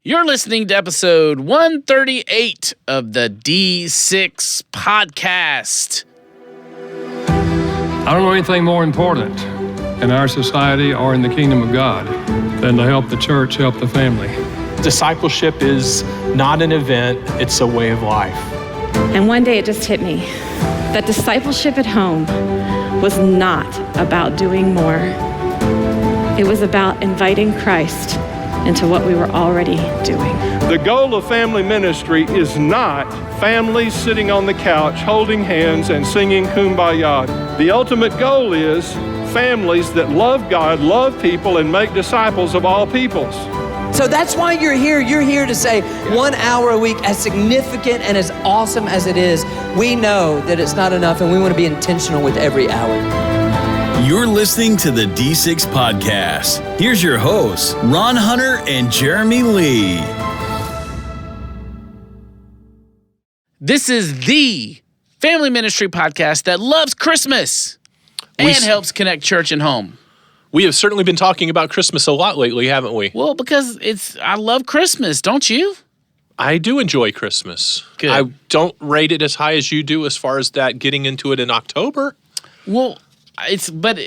You're listening to episode 138 of the D6 podcast. I don't know anything more important in our society or in the kingdom of God than to help the church, help the family. Discipleship is not an event, it's a way of life. And one day it just hit me that discipleship at home was not about doing more. It was about inviting Christ into what we were already doing. The goal of family ministry is not families sitting on the couch holding hands and singing Kumbaya. The ultimate goal is families that love God, love people, and make disciples of all peoples. So that's why you're here. You're here to say 1 hour a week, as significant and as awesome as it is, we know that it's not enough and we want to be intentional with every hour. You're listening to the D6 podcast. Here's your hosts, Ron Hunter and Jeremy Lee. This is the family ministry podcast that loves Christmas and helps connect church and home. We have certainly been talking about Christmas a lot lately, haven't we? Well, because I love Christmas, don't you? I do enjoy Christmas. Good. I don't rate it as high as you do as far as that getting into it in October. Well, But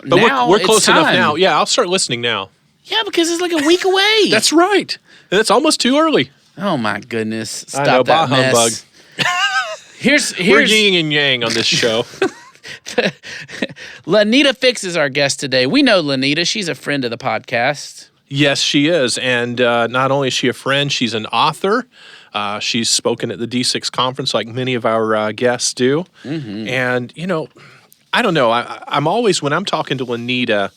now we're close it's time. enough now. Yeah, I'll start listening now. Yeah, because it's like a week away. That's right. It's almost too early. Oh my goodness! Stop I know, that bah mess. humbug. We're Here's yin and yang on this show. Leneita Fix is our guest today. We know Leneita; she's a friend of the podcast. Yes, she is. And not only is she a friend, she's an author. She's spoken at the D6 conference like many of our guests do. Mm-hmm. And, you know, I don't know. I'm always, when I'm talking to Leneita,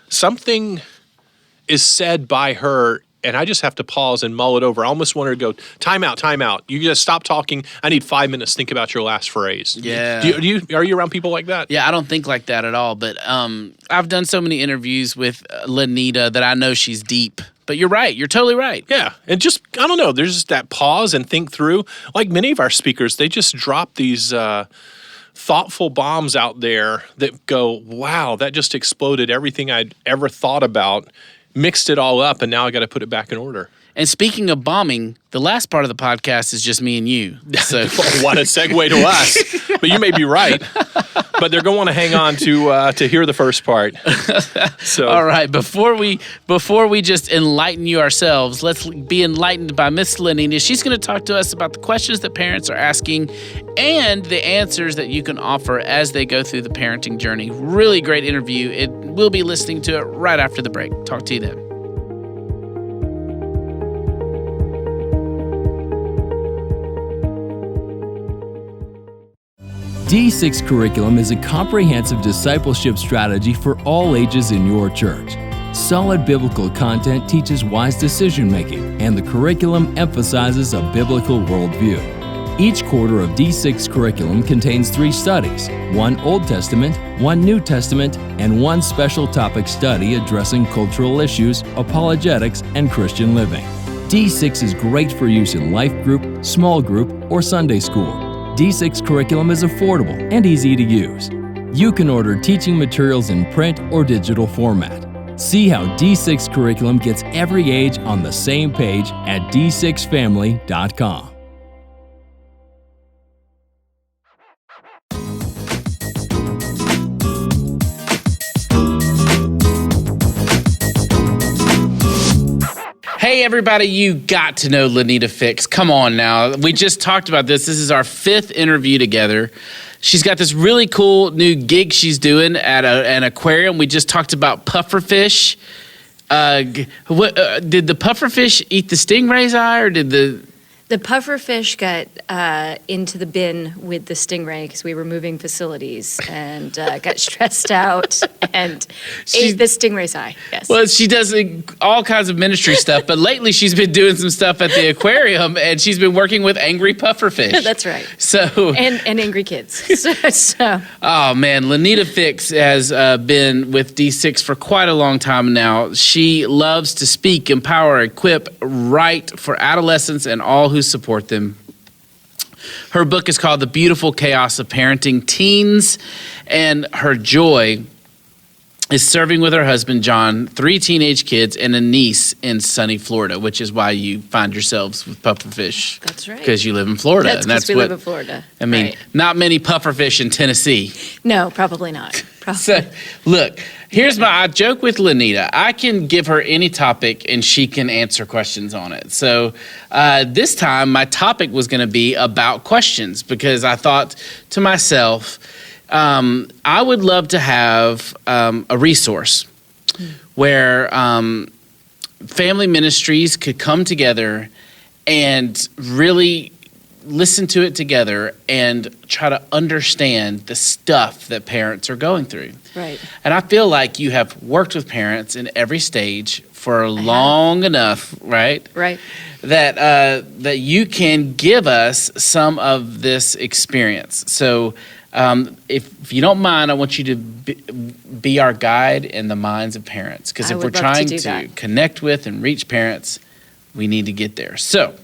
something is said by her, and I just have to pause and mull it over. I almost want her to go, time out. You just stop talking. I need 5 minutes to think about your last phrase. Yeah. Are you around people like that? Yeah, I don't think like that at all. But I've done so many interviews with Leneita that I know she's deep. But you're right. You're totally right. Yeah. And just, I don't know, there's just that pause and think through. Like many of our speakers, they just drop these thoughtful bombs out there that go, wow, that just exploded everything I'd ever thought about, mixed it all up, and now I got to put it back in order. And speaking of bombing, the last part of the podcast is just me and you. So what a segue to us. But you may be right. But they're going to want to hang on to hear the first part. So all right, before we just enlighten you ourselves, let's be enlightened by Miss Leneita. She's going to talk to us about the questions that parents are asking and the answers that you can offer as they go through the parenting journey. Really great interview. We'll be listening to it right after the break. Talk to you then. D6 Curriculum is a comprehensive discipleship strategy for all ages in your church. Solid biblical content teaches wise decision-making, and the curriculum emphasizes a biblical worldview. Each quarter of D6 Curriculum contains 3 studies, 1 Old Testament, 1 New Testament, and 1 special topic study addressing cultural issues, apologetics, and Christian living. D6 is great for use in life group, small group, or Sunday school. D6 Curriculum is affordable and easy to use. You can order teaching materials in print or digital format. See how D6 Curriculum gets every age on the same page at d6family.com. Hey, everybody, you got to know Leneita Fix. Come on now. We just talked about this. This is our 5th interview together. She's got this really cool new gig she's doing at an aquarium. We just talked about pufferfish. Did the pufferfish eat the stingray's eye, or did The pufferfish got into the bin with the stingray because we were moving facilities and got stressed out and ate the stingray's eye. Yes. Well, she does all kinds of ministry stuff, but lately she's been doing some stuff at the aquarium, and she's been working with angry pufferfish. That's right. So and angry kids. So. Oh man, Leneita Fix has been with D6 for quite a long time now. She loves to speak, empower, equip, write for adolescents and all who support them. Her book is called The Beautiful Chaos of Parenting Teens, and her joy is serving with her husband, John, 3 teenage kids, and a niece in sunny Florida, which is why you find yourselves with pufferfish. That's right. Because you live in Florida. That's because we live in Florida. I mean, Right. not many pufferfish in Tennessee. No, probably not. So, look, I joke with Leneita. I can give her any topic and she can answer questions on it. So this time my topic was going to be about questions because I thought to myself, I would love to have a resource where family ministries could come together and really listen to it together and try to understand the stuff that parents are going through. Right. And I feel like you have worked with parents in every stage for long enough, right? Right. That you can give us some of this experience. So if you don't mind, I want you to be our guide in the minds of parents. Because I if we're would love to trying do to that. connect with and reach parents, we need to get there. So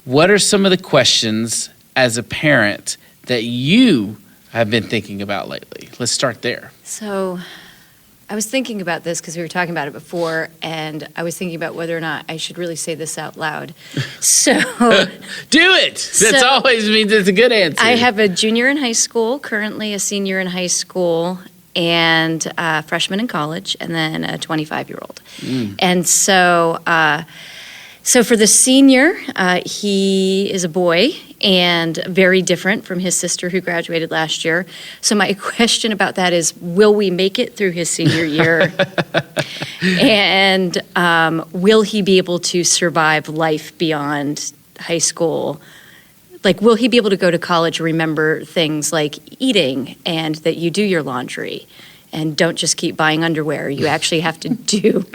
what are some of the questions as a parent that you have been thinking about lately? Let's start there. So I was thinking about this because we were talking about it before, and I was thinking about whether or not I should really say this out loud. So Do it! That So- always means it's a good answer. I have a junior in high school, currently a senior in high school, and a freshman in college, and then a 25-year-old. And so for the senior, he is a boy and very different from his sister who graduated last year. So my question about that is, will we make it through his senior year? And will he be able to survive life beyond high school? Like, will he be able to go to college and remember things like eating and that you do your laundry and don't just keep buying underwear? You actually have to do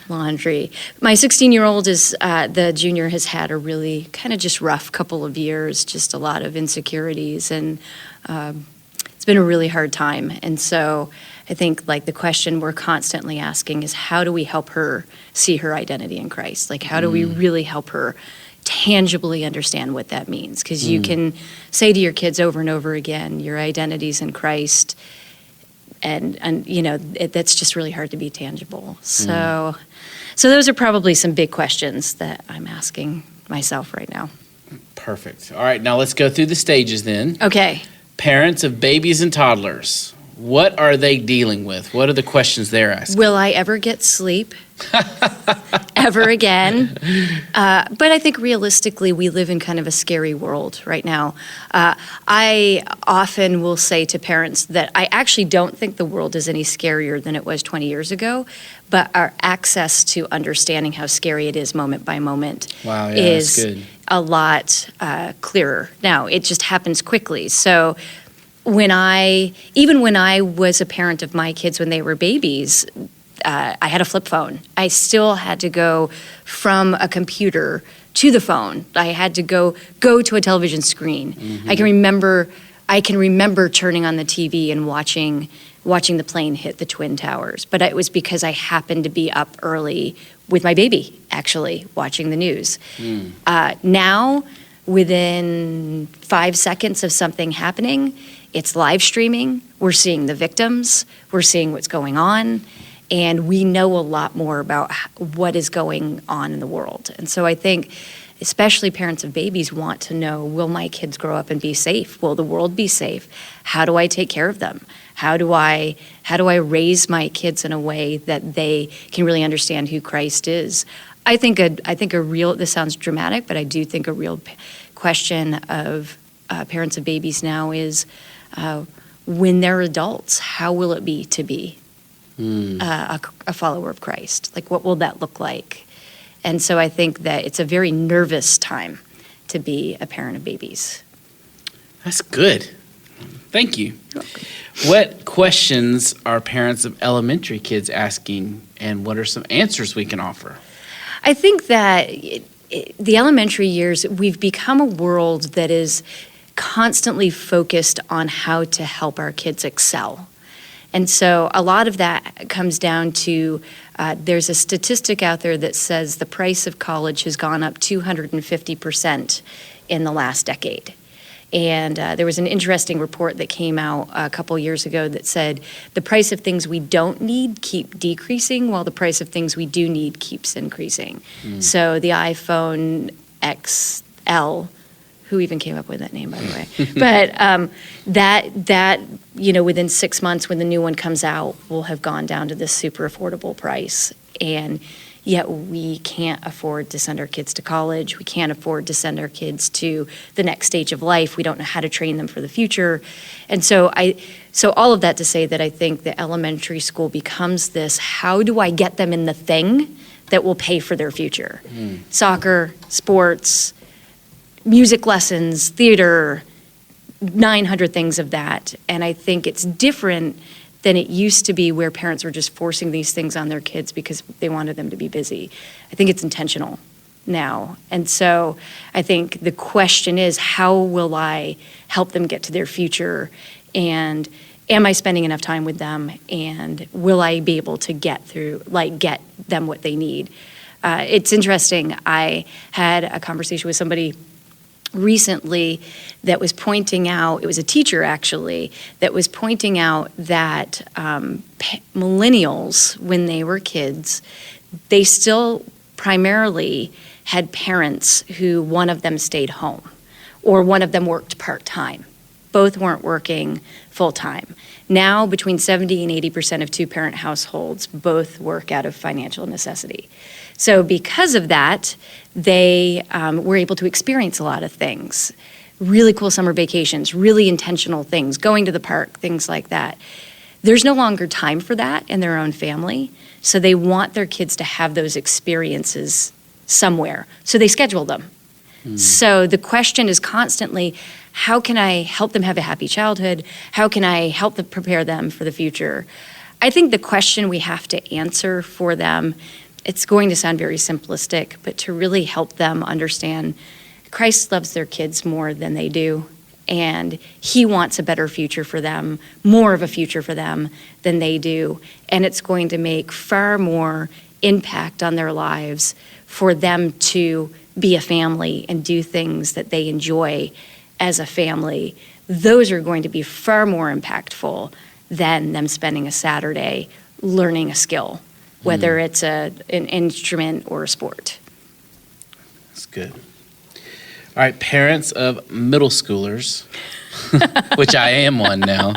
laundry. My 16-year-old the junior has had a really kind of just rough couple of years, just a lot of insecurities, and it's been a really hard time. And so I think like the question we're constantly asking is, how do we help her see her identity in Christ? Like, how do we really help her tangibly understand what that means? Because you can say to your kids over and over again, your identity's in Christ, and you know, that's just really hard to be tangible. So those are probably some big questions that I'm asking myself right now. Perfect. All right, now let's go through the stages then. Okay. Parents of babies and toddlers, what are they dealing with? What are the questions they're asking? Will I ever get sleep? Ever again? But I think realistically, we live in kind of a scary world right now. I often will say to parents that I actually don't think the world is any scarier than it was 20 years ago, but our access to understanding how scary it is moment by moment Wow, yeah, is that's good. a lot clearer. Now, it just happens quickly. So even when I was a parent of my kids when they were babies, I had a flip phone. I still had to go from a computer to the phone. I had to go to a television screen. Mm-hmm. I can remember turning on the TV and watching the plane hit the Twin Towers. But it was because I happened to be up early with my baby, actually, watching the news. Now, within 5 seconds of something happening, it's live streaming. We're seeing the victims. We're seeing what's going on. And we know a lot more about what is going on in the world. And so I think especially parents of babies want to know, will my kids grow up and be safe? Will the world be safe? How do I take care of them? How do I raise my kids in a way that they can really understand who Christ is? I think a real, this sounds dramatic, but I do think a real question of parents of babies now is, when they're adults, how will it be to be a follower of Christ? Like, what will that look like? And so I think that it's a very nervous time to be a parent of babies. That's good. Thank you. What questions are parents of elementary kids asking, and what are some answers we can offer? I think that the elementary years, we've become a world that is constantly focused on how to help our kids excel. And so a lot of that comes down to, there's a statistic out there that says the price of college has gone up 250% in the last decade. And there was an interesting report that came out a couple years ago that said the price of things we don't need keep decreasing while the price of things we do need keeps increasing. So the iPhone XL, who even came up with that name, by the way? But that within 6 months when the new one comes out, will have gone down to this super affordable price. And yet we can't afford to send our kids to college. We can't afford to send our kids to the next stage of life. We don't know how to train them for the future. And so all of that to say that I think the elementary school becomes this, how do I get them in the thing that will pay for their future? Soccer, sports, music lessons, theater, 900 things of that. And I think it's different than it used to be where parents were just forcing these things on their kids because they wanted them to be busy. I think it's intentional now. And so I think the question is, how will I help them get to their future? And am I spending enough time with them? And will I be able to get them what they need? It's interesting. I had a conversation with somebody recently that was pointing out, it was a teacher actually, that was pointing out that millennials, when they were kids, they still primarily had parents who one of them stayed home or one of them worked part-time. Both weren't working full-time. Now, between 70 and 80% of two-parent households both work out of financial necessity. So because of that, they were able to experience a lot of things. Really cool summer vacations, really intentional things, going to the park, things like that. There's no longer time for that in their own family, so they want their kids to have those experiences somewhere. So they schedule them. So the question is constantly, how can I help them have a happy childhood? How can I help them prepare them for the future? I think the question we have to answer for them, it's going to sound very simplistic, but to really help them understand Christ loves their kids more than they do, and he wants a better future for them, more of a future for them than they do, and it's going to make far more impact on their lives for them to be a family and do things that they enjoy as a family. Those are going to be far more impactful than them spending a Saturday learning a skill, whether it's an instrument or a sport. That's good. All right, parents of middle schoolers, which I am one now.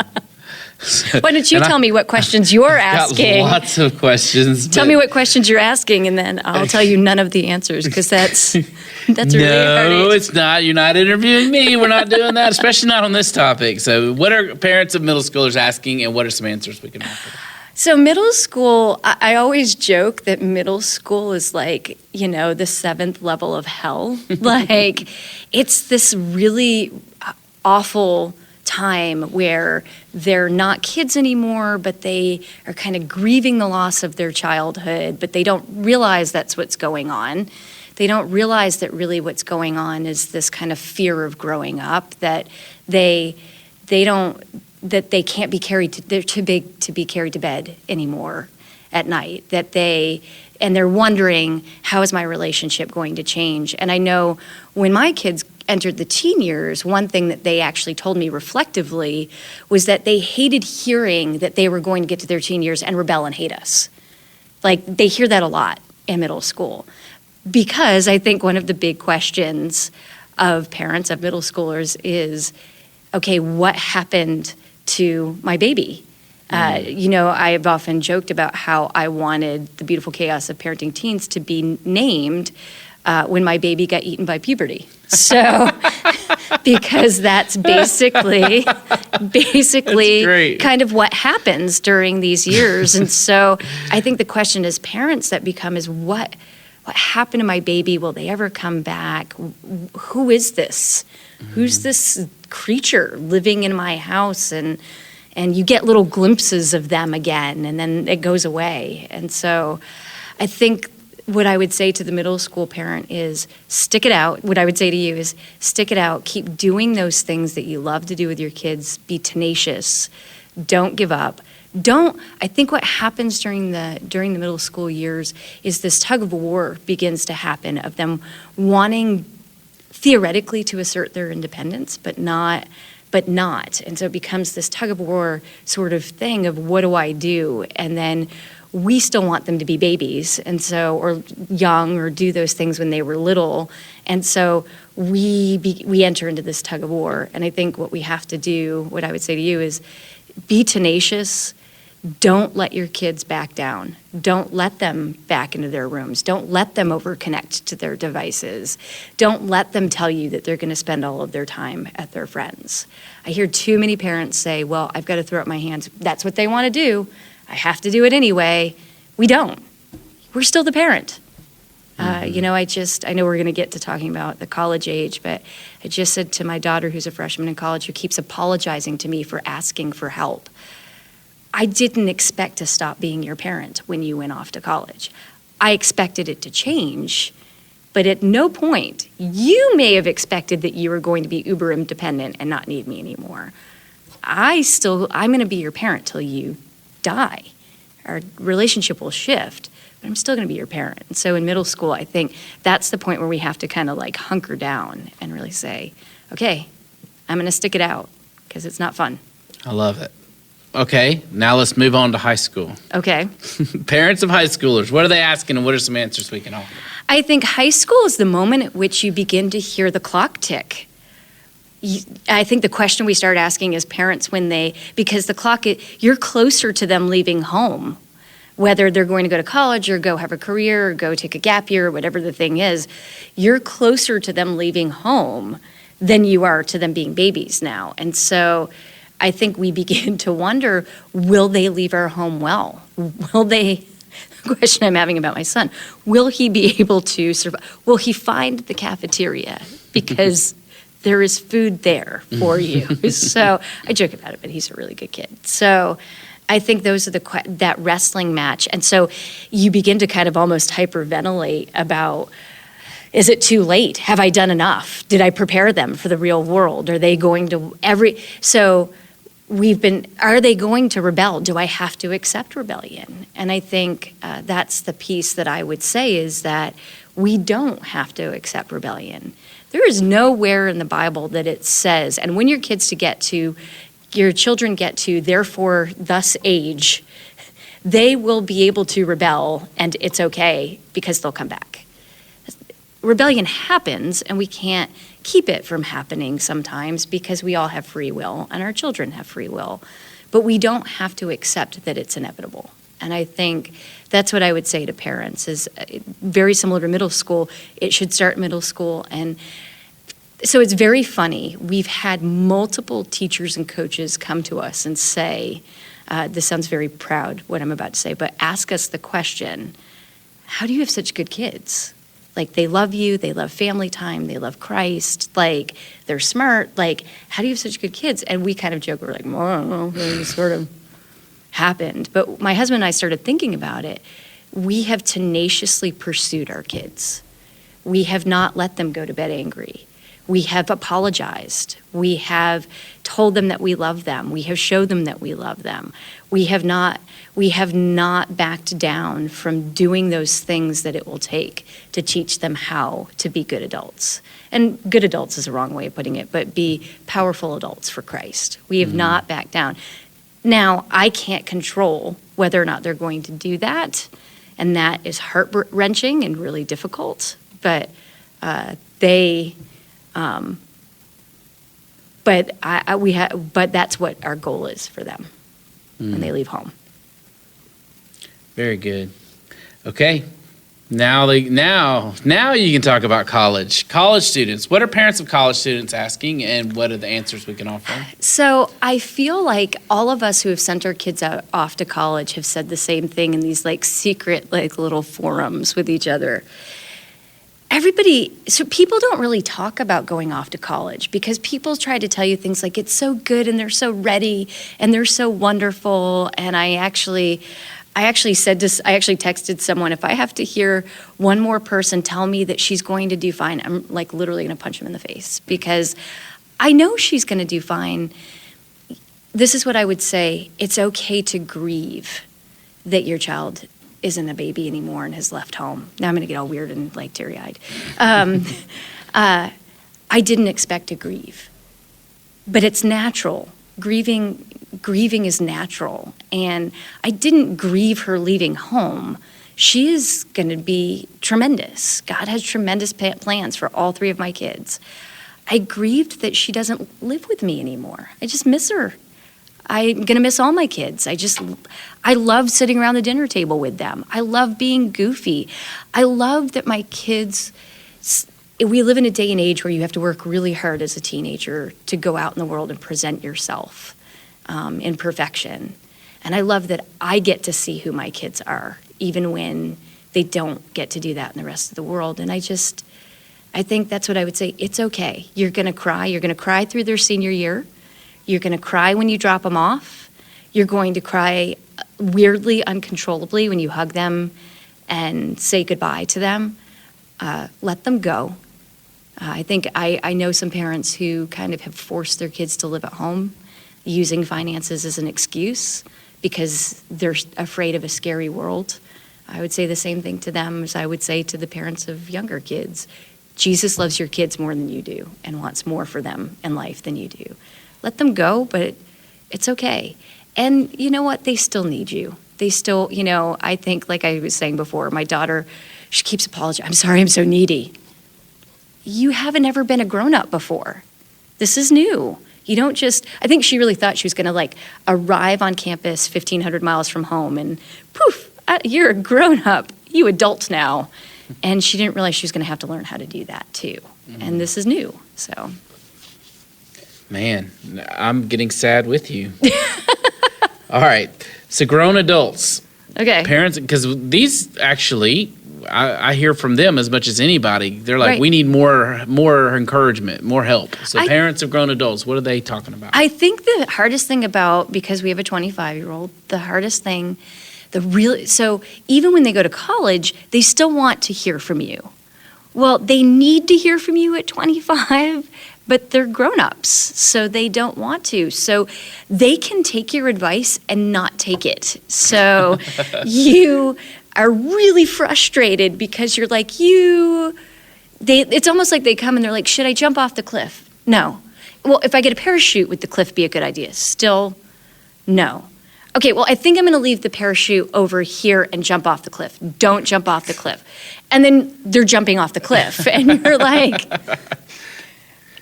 Why don't you tell me what questions you're asking? Got lots of questions. Tell me what questions you're asking, and then I'll tell you none of the answers, because that's a really hard No, age. it's not. You're not interviewing me. We're not doing that, especially not on this topic. So what are parents of middle schoolers asking, and what are some answers we can offer? So middle school, I always joke that middle school is like, the seventh level of hell. Like, it's this really awful time where they're not kids anymore, but they are kind of grieving the loss of their childhood, but they don't realize that's what's going on. They don't realize that really what's going on is this kind of fear of growing up, that they can't be carried to, they're too big to be carried to bed anymore at night, and they're wondering, how is my relationship going to change? And I know when my kids entered the teen years, one thing that they actually told me reflectively was that they hated hearing that they were going to get to their teen years and rebel and hate us. Like, they hear that a lot in middle school. Because I think one of the big questions of parents of middle schoolers is, okay, what happened to my baby? I've often joked about how I wanted The Beautiful Chaos of Parenting Teens to be named when my baby got eaten by puberty. So, because that's basically kind of what happens during these years. And so I think the question as parents that become is, what happened to my baby? Will they ever come back? Who is this? Who's this creature living in my house? And you get little glimpses of them again, and then it goes away. And so I think what I would say to the middle school parent is, stick it out. What I would say to you is, stick it out. Keep doing those things that you love to do with your kids. Be tenacious. Don't give up. I think what happens during the middle school years is this tug of war begins to happen of them wanting theoretically to assert their independence, but not. And so it becomes this tug of war sort of thing of what do I do? And then we still want them to be babies, and so, or young, or do those things when they were little. And so we enter into this tug of war. And I think what we have to do, what I would say to you is be tenacious. Don't let your kids back down. Don't let them back into their rooms. Don't let them overconnect to their devices. Don't let them tell you that they're going to spend all of their time at their friends. I hear too many parents say, well, I've got to throw up my hands. That's what they want to do. I have to do it anyway. We don't. We're still the parent. I know we're going to get to talking about the college age, but I just said to my daughter who's a freshman in college who keeps apologizing to me for asking for help, I didn't expect to stop being your parent when you went off to college. I expected it to change, but at no point, you may have expected that you were going to be uber independent and not need me anymore. I'm going to be your parent till you die. Our relationship will shift, but I'm still going to be your parent. And so in middle school, I think that's the point where we have to kind of like hunker down and really say, okay, I'm going to stick it out because it's not fun. I love it. Okay, now let's move on to high school. Okay. Parents of high schoolers, what are they asking and what are some answers we can offer? I think high school is the moment at which you begin to hear the clock tick. I think the question we start asking as parents because the clock, you're closer to them leaving home, whether they're going to go to college or go have a career or go take a gap year or whatever the thing is, you're closer to them leaving home than you are to them being babies now. And so I think we begin to wonder, will they leave our home well? The question I'm having about my son, will he be able to survive? Will he find the cafeteria? Because there is food there for you. So I joke about it, but he's a really good kid. So I think those are that wrestling match. And so you begin to kind of almost hyperventilate about, is it too late? Have I done enough? Did I prepare them for the real world? Are they going to are they going to rebel? Do I have to accept rebellion? And I think that's the piece that I would say is that we don't have to accept rebellion. There is nowhere in the Bible that it says, and when your children get to therefore thus age, they will be able to rebel and it's okay because they'll come back. Rebellion happens and we can't keep it from happening sometimes because we all have free will and our children have free will, but we don't have to accept that it's inevitable. And I think that's what I would say to parents is very similar to middle school. It should start middle school. And so it's very funny. We've had multiple teachers and coaches come to us and say, this sounds very proud what I'm about to say, but ask us the question, how do you have such good kids? Like, they love you, they love family time, they love Christ, like, they're smart, like, how do you have such good kids? And we kind of joke, we're like, well, I don't know, it just sort of happened. But my husband and I started thinking about it. We have tenaciously pursued our kids. We have not let them go to bed angry. We have apologized. We have told them that we love them. We have showed them that we love them. We have not backed down from doing those things that it will take to teach them how to be good adults. And good adults is the wrong way of putting it, but be powerful adults for Christ. We have not backed down. Now, I can't control whether or not they're going to do that, and that is heart-wrenching and really difficult, but but that's what our goal is for them when they leave home. Very good. Okay. Now you can talk about college. College students. What are parents of college students asking, and what are the answers we can offer? So I feel like all of us who have sent our kids off to college have said the same thing in these like secret like little forums with each other. So people don't really talk about going off to college because people try to tell you things like it's so good and they're so ready and they're so wonderful. And I actually texted someone, if I have to hear one more person tell me that she's going to do fine, I'm like literally going to punch him in the face because I know she's going to do fine. This is what I would say. It's okay to grieve that your child isn't a baby anymore and has left home. Now I'm going to get all weird and like teary-eyed. I didn't expect to grieve, but it's natural. Grieving is natural, and I didn't grieve her leaving home. She is going to be tremendous. God has tremendous plans for all 3 of my kids. I grieved that she doesn't live with me anymore. I just miss her. I'm going to miss all my kids. I love sitting around the dinner table with them. I love being goofy. I love that my kids, we live in a day and age where you have to work really hard as a teenager to go out in the world and present yourself in perfection. And I love that I get to see who my kids are, even when they don't get to do that in the rest of the world. And I think that's what I would say. It's okay. You're going to cry. You're going to cry through their senior year. You're going to cry when you drop them off. You're going to cry weirdly, uncontrollably when you hug them and say goodbye to them. Let them go. I think I know some parents who kind of have forced their kids to live at home using finances as an excuse because they're afraid of a scary world. I would say the same thing to them as I would say to the parents of younger kids. Jesus loves your kids more than you do and wants more for them in life than you do. Let them go, but it's okay. And you know what? They still need you. They still, I think, like I was saying before, my daughter, she keeps apologizing. I'm sorry, I'm so needy. You haven't ever been a grown-up before. This is new. You don't just, I think she really thought she was going to arrive on campus 1,500 miles from home and poof, you're a grown-up. You adult now. And she didn't realize she was going to have to learn how to do that too. Mm-hmm. And this is new, so. Man, I'm getting sad with you. All right. So grown adults. Okay. Parents, because these actually, I hear from them as much as anybody. They're like, we need more encouragement, more help. So parents of grown adults, what are they talking about? I think the hardest thing because we have a 25-year-old, the hardest thing, so even when they go to college, they still want to hear from you. Well, they need to hear from you at 25, but they're grown-ups, so they don't want to. So they can take your advice and not take it. So you are really frustrated because you're like, it's almost like they come and they're like, should I jump off the cliff? No. Well, if I get a parachute, would the cliff be a good idea? Still, no. Okay, well, I think I'm going to leave the parachute over here and jump off the cliff. Don't jump off the cliff. And then they're jumping off the cliff. And you're like,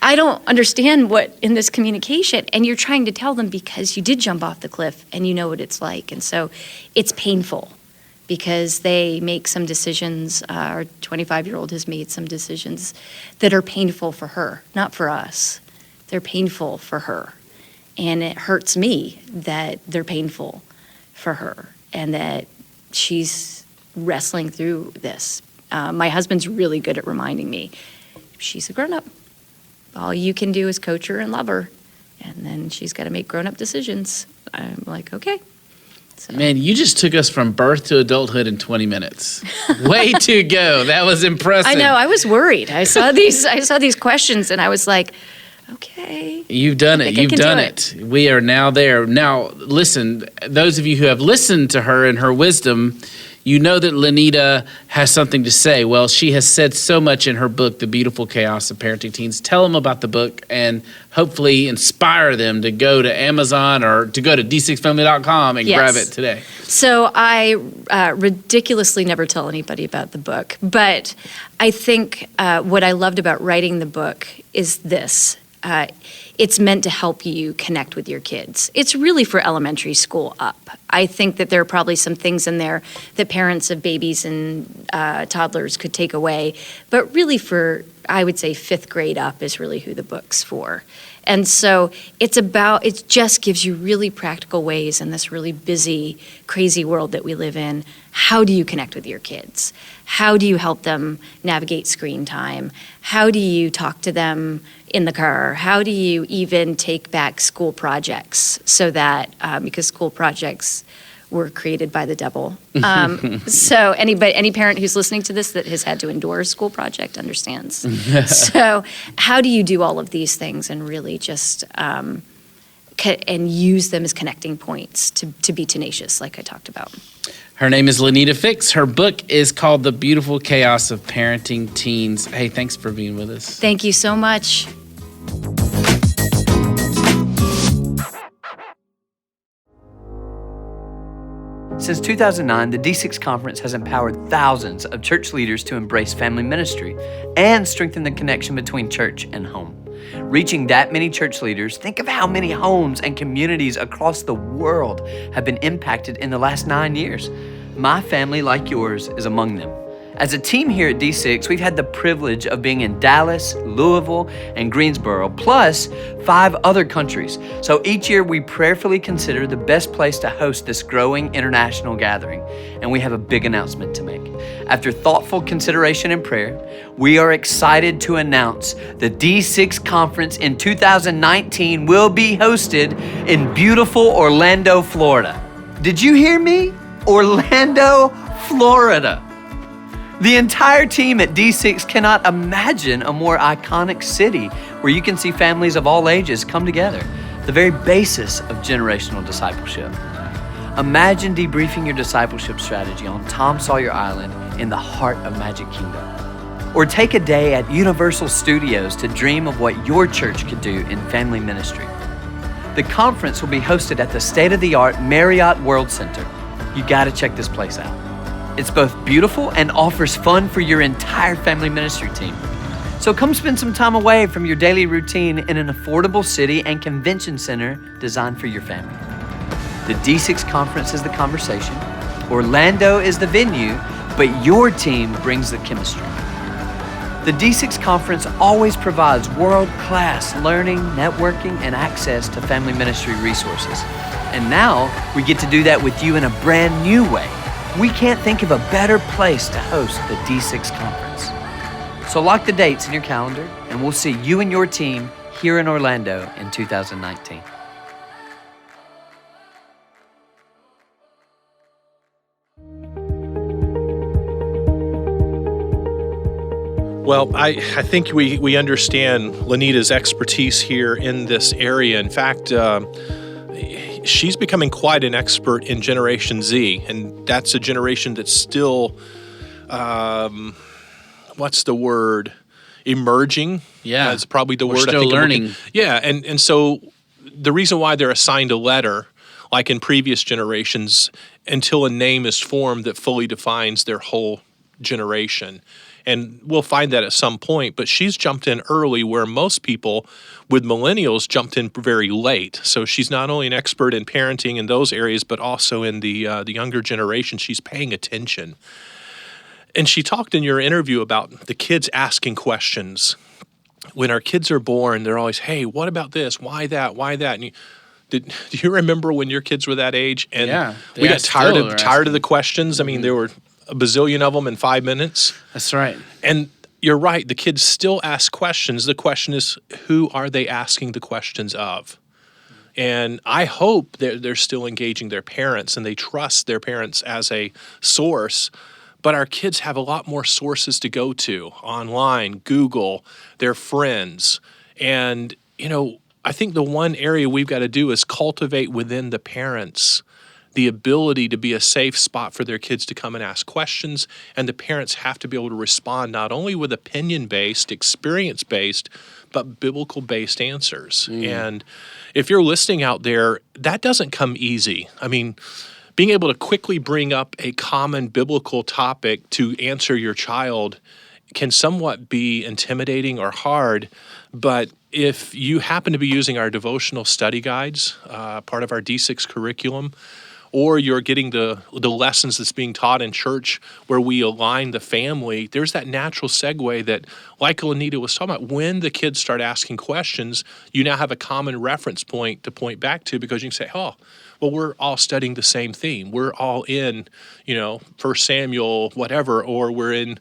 I don't understand what in this communication. And you're trying to tell them because you did jump off the cliff and you know what it's like. And so it's painful because they make some decisions. Our 25-year-old has made some decisions that are painful for her, not for us. They're painful for her. And it hurts me that they're painful for her and that she's wrestling through this. My husband's really good at reminding me, she's a grown-up. All you can do is coach her and love her. And then she's got to make grown-up decisions. I'm like, okay. So. Man, you just took us from birth to adulthood in 20 minutes. Way to go. That was impressive. I know. I was worried. I saw these questions and I was like, okay. You've done it. You've done it. We are now there. Now, listen, those of you who have listened to her and her wisdom, you know that Leneita has something to say. Well, she has said so much in her book, The Beautiful Chaos of Parenting Teens. Tell them about the book and hopefully inspire them to go to Amazon or to go to d6family.com and grab it today. So I ridiculously never tell anybody about the book, but I think what I loved about writing the book is this. It's meant to help you connect with your kids. It's really for elementary school up. I think that there are probably some things in there that parents of babies and toddlers could take away, but really for, I would say, 5th grade up is really who the book's for. And so it just gives you really practical ways in this really busy, crazy world that we live in. How do you connect with your kids? How do you help them navigate screen time? How do you talk to them in the car? How do you even take back school projects so that, because school projects were created by the devil. So any parent who's listening to this that has had to endure a school project understands. So how do you do all of these things and really just and use them as connecting points to be tenacious, like I talked about? Her name is Leneita Fix. Her book is called The Beautiful Chaos of Parenting Teens. Hey, thanks for being with us. Thank you so much. Since 2009, the D6 Conference has empowered thousands of church leaders to embrace family ministry and strengthen the connection between church and home. Reaching that many church leaders, think of how many homes and communities across the world have been impacted in the last 9 years. My family, like yours, is among them. As a team here at D6, we've had the privilege of being in Dallas, Louisville, and Greensboro, plus 5 other countries. So each year we prayerfully consider the best place to host this growing international gathering, and we have a big announcement to make. After thoughtful consideration and prayer, we are excited to announce the D6 Conference in 2019 will be hosted in beautiful Orlando, Florida. Did you hear me? Orlando, Florida. The entire team at D6 cannot imagine a more iconic city where you can see families of all ages come together, the very basis of generational discipleship. Imagine debriefing your discipleship strategy on Tom Sawyer Island in the heart of Magic Kingdom. Or take a day at Universal Studios to dream of what your church could do in family ministry. The conference will be hosted at the state-of-the-art Marriott World Center. You gotta check this place out. It's both beautiful and offers fun for your entire family ministry team. So come spend some time away from your daily routine in an affordable city and convention center designed for your family. The D6 Conference is the conversation, Orlando is the venue, but your team brings the chemistry. The D6 Conference always provides world-class learning, networking, and access to family ministry resources. And now we get to do that with you in a brand new way. We can't think of a better place to host the D6 Conference. So lock the dates in your calendar, and we'll see you and your team here in Orlando in 2019. Well, I think we understand Leneita's expertise here in this area. In fact, she's becoming quite an expert in Generation Z, and that's a generation that's still, what's the word? Emerging. Yeah. That's probably the We're word. still learning. Yeah, and so the reason why they're assigned a letter, like in previous generations, until a name is formed that fully defines their whole generation. And we'll find that at some point, but she's jumped in early where most people with millennials jumped in very late. So she's not only an expert in parenting in those areas, but also in the younger generation. She's paying attention. And she talked in your interview about the kids asking questions. When our kids are born, they're always, hey, what about this? Why that? Why that? And do you remember when your kids were that age? And yeah, we got tired of the questions. I mean, there were a bazillion of them in 5 minutes. That's right. And you're right. The kids still ask questions. The question is, who are they asking the questions of? And I hope they're still engaging their parents and they trust their parents as a source. But our kids have a lot more sources to go to online, Google, their friends. And, I think the one area we've got to do is cultivate within the parents the ability to be a safe spot for their kids to come and ask questions, and the parents have to be able to respond not only with opinion-based, experience-based, but biblical-based answers. And if you're listening out there, that doesn't come easy. I mean, being able to quickly bring up a common biblical topic to answer your child can somewhat be intimidating or hard, but if you happen to be using our devotional study guides, part of our D6 curriculum, or you're getting the lessons that's being taught in church where we align the family, there's that natural segue that, like Leneita was talking about, when the kids start asking questions, you now have a common reference point to point back to because you can say, oh, well, we're all studying the same theme. We're all in, 1 Samuel, whatever, or we're in,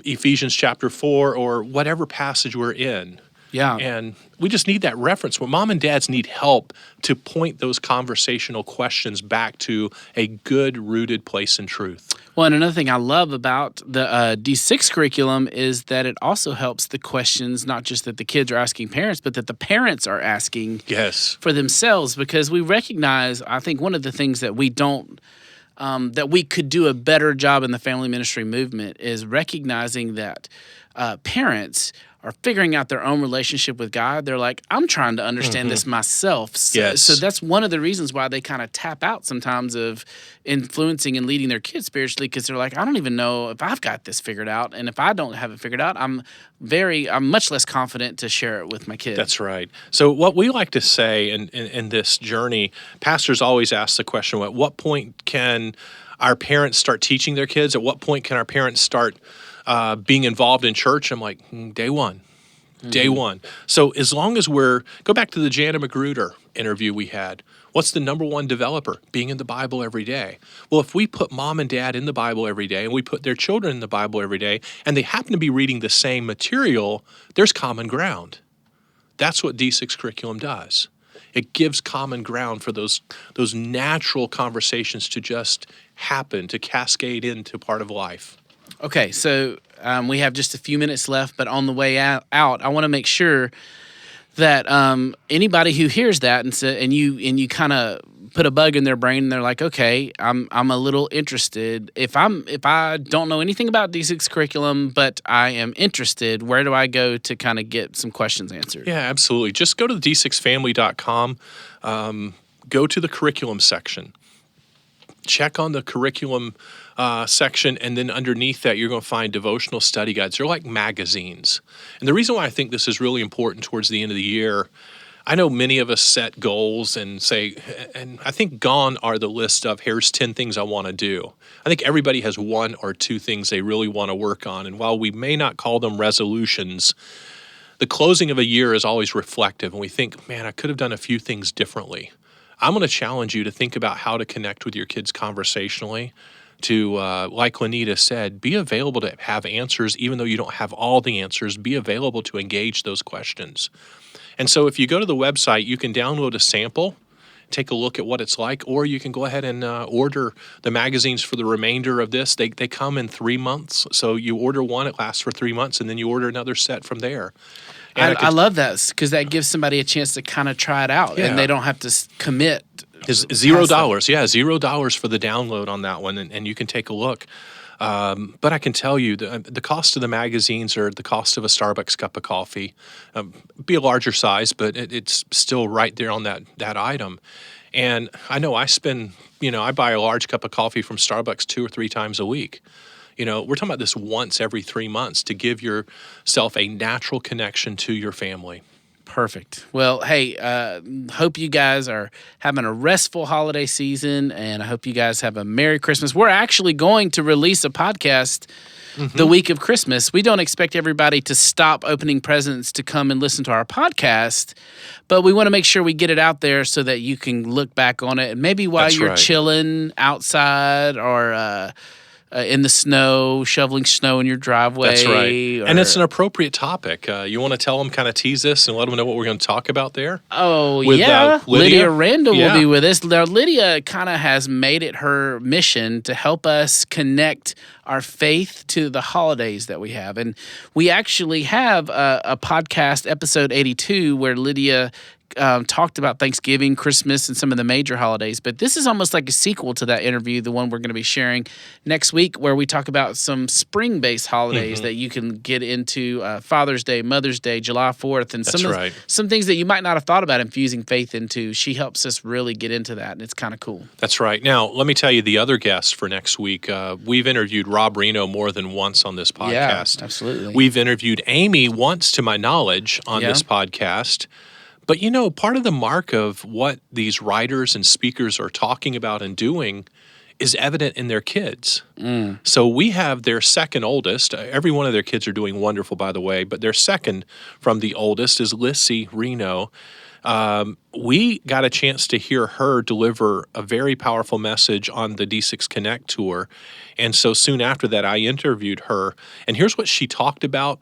Ephesians chapter 4 or whatever passage we're in. Yeah. And we just need that reference. Well, mom and dads need help to point those conversational questions back to a good rooted place in truth. Well, and another thing I love about the D6 curriculum is that it also helps the questions, not just that the kids are asking parents, but that the parents are asking Yes. for themselves, because we recognize, I think one of the things that we don't that we could do a better job in the family ministry movement is recognizing that parents are figuring out their own relationship with God. They're like, I'm trying to understand this myself. So that's one of the reasons why they kind of tap out sometimes of influencing and leading their kids spiritually, because they're like, I don't even know if I've got this figured out. And if I don't have it figured out, I'm much less confident to share it with my kids. That's right. So what we like to say in this journey, pastors always ask the question, at what point can our parents start teaching their kids? At what point can our parents start being involved in church? I'm like, day one. Day one. So as long as go back to the Jana Magruder interview we had. What's the number one developer? Being in the Bible every day. Well, if we put mom and dad in the Bible every day and we put their children in the Bible every day and they happen to be reading the same material, there's common ground. That's what D6 curriculum does. It gives common ground for those natural conversations to just happen, to cascade into part of life. Okay, so we have just a few minutes left, but on the way out I want to make sure that anybody who hears that and you kind of put a bug in their brain and they're like, okay, I'm a little interested. If I don't know anything about D6 curriculum, but I am interested, where do I go to kind of get some questions answered? Yeah, absolutely. Just go to d6family.com, go to the curriculum section. Check on the curriculum section, and then underneath that, you're going to find devotional study guides. They're like magazines. And the reason why I think this is really important towards the end of the year, I know many of us set goals and say, and I think gone are the list of, here's 10 things I want to do. I think everybody has one or two things they really want to work on. And while we may not call them resolutions, the closing of a year is always reflective. And we think, man, I could have done a few things differently. I'm going to challenge you to think about how to connect with your kids conversationally, to, like Leneita said, be available to have answers, even though you don't have all the answers. Be available to engage those questions. And so if you go to the website, you can download a sample, take a look at what it's like, or you can go ahead and order the magazines for the remainder of this. They come in 3 months. So you order one, it lasts for 3 months, and then you order another set from there. I love that, because that gives somebody a chance to kind of try it out, and they don't have to commit. It's $0. Yeah, $0 for the download on that one, and you can take a look. But I can tell you, the cost of the magazines are the cost of a Starbucks cup of coffee. Be a larger size, but it's still right there on that item. And I know I buy a large cup of coffee from Starbucks 2 or 3 times a week. We're talking about this once every 3 months to give yourself a natural connection to your family. Perfect. Well, hey, hope you guys are having a restful holiday season, and I hope you guys have a Merry Christmas. We're actually going to release a podcast the week of Christmas. We don't expect everybody to stop opening presents to come and listen to our podcast, but we want to make sure we get it out there so that you can look back on it, and maybe while you're chilling outside or in the snow, shoveling snow in your driveway. That's right. And it's an appropriate topic. You want to tell them, kind of tease this and let them know what we're going to talk about there? Oh, yeah. Lydia Randall will be with us. Now, Lydia kind of has made it her mission to help us connect our faith to the holidays that we have. And we actually have a podcast, episode 82, where Lydia talked about Thanksgiving, Christmas, and some of the major holidays. But this is almost like a sequel to that interview, the one we're going to be sharing next week, where we talk about some spring-based holidays that you can get into, Father's Day, Mother's Day, July 4th, and some things that you might not have thought about infusing faith into. She helps us really get into that, and it's kind of cool. That's right. Now, let me tell you the other guest for next week. We've interviewed Rob Reno more than once on this podcast. Yeah, absolutely. We've interviewed Amy once, to my knowledge, on this podcast. But, part of the mark of what these writers and speakers are talking about and doing is evident in their kids. So we have their second oldest. Every one of their kids are doing wonderful, by the way, but their second from the oldest is Lissy Reno. We got a chance to hear her deliver a very powerful message on the D6 Connect tour. And so soon after that, I interviewed her. And here's what she talked about,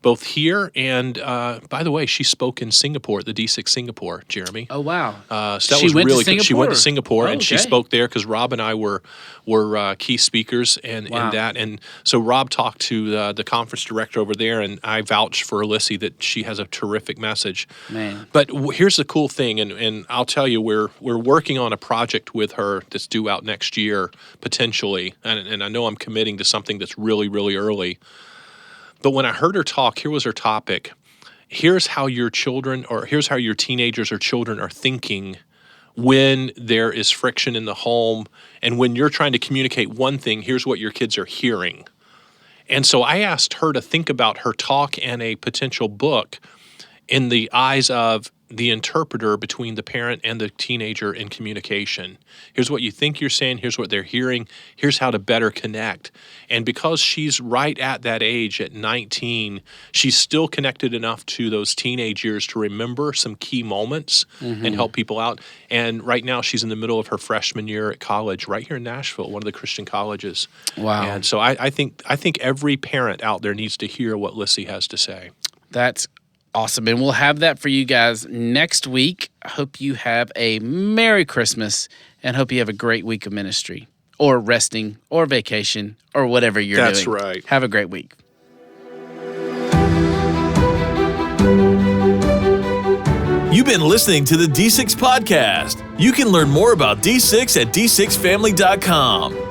both here and, by the way, she spoke in Singapore, at the D6 Singapore, Jeremy. Oh, wow. So that was really good. She went to Singapore, and she spoke there because Rob and I were key speakers in that. And so Rob talked to the conference director over there, and I vouched for Alyssa that she has a terrific message. Man. But here's here's the cool thing, and I'll tell you, we're working on a project with her that's due out next year, potentially, and I know I'm committing to something that's really, really early. But when I heard her talk, here was her topic. Here's how your children, or here's how your teenagers or children are thinking when there is friction in the home, and when you're trying to communicate one thing, here's what your kids are hearing. And so I asked her to think about her talk and a potential book in the eyes of the interpreter between the parent and the teenager in communication. Here's what you think you're saying, here's what they're hearing, here's how to better connect. And because she's right at that age, at 19, she's still connected enough to those teenage years to remember some key moments and help people out. And right now she's in the middle of her freshman year at college, right here in Nashville, one of the Christian colleges. Wow. And so I think every parent out there needs to hear what Lissy has to say. That's awesome. And we'll have that for you guys next week. I hope you have a Merry Christmas and hope you have a great week of ministry or resting or vacation or whatever you're doing. That's right. Have a great week. You've been listening to the D6 Podcast. You can learn more about D6 at d6family.com.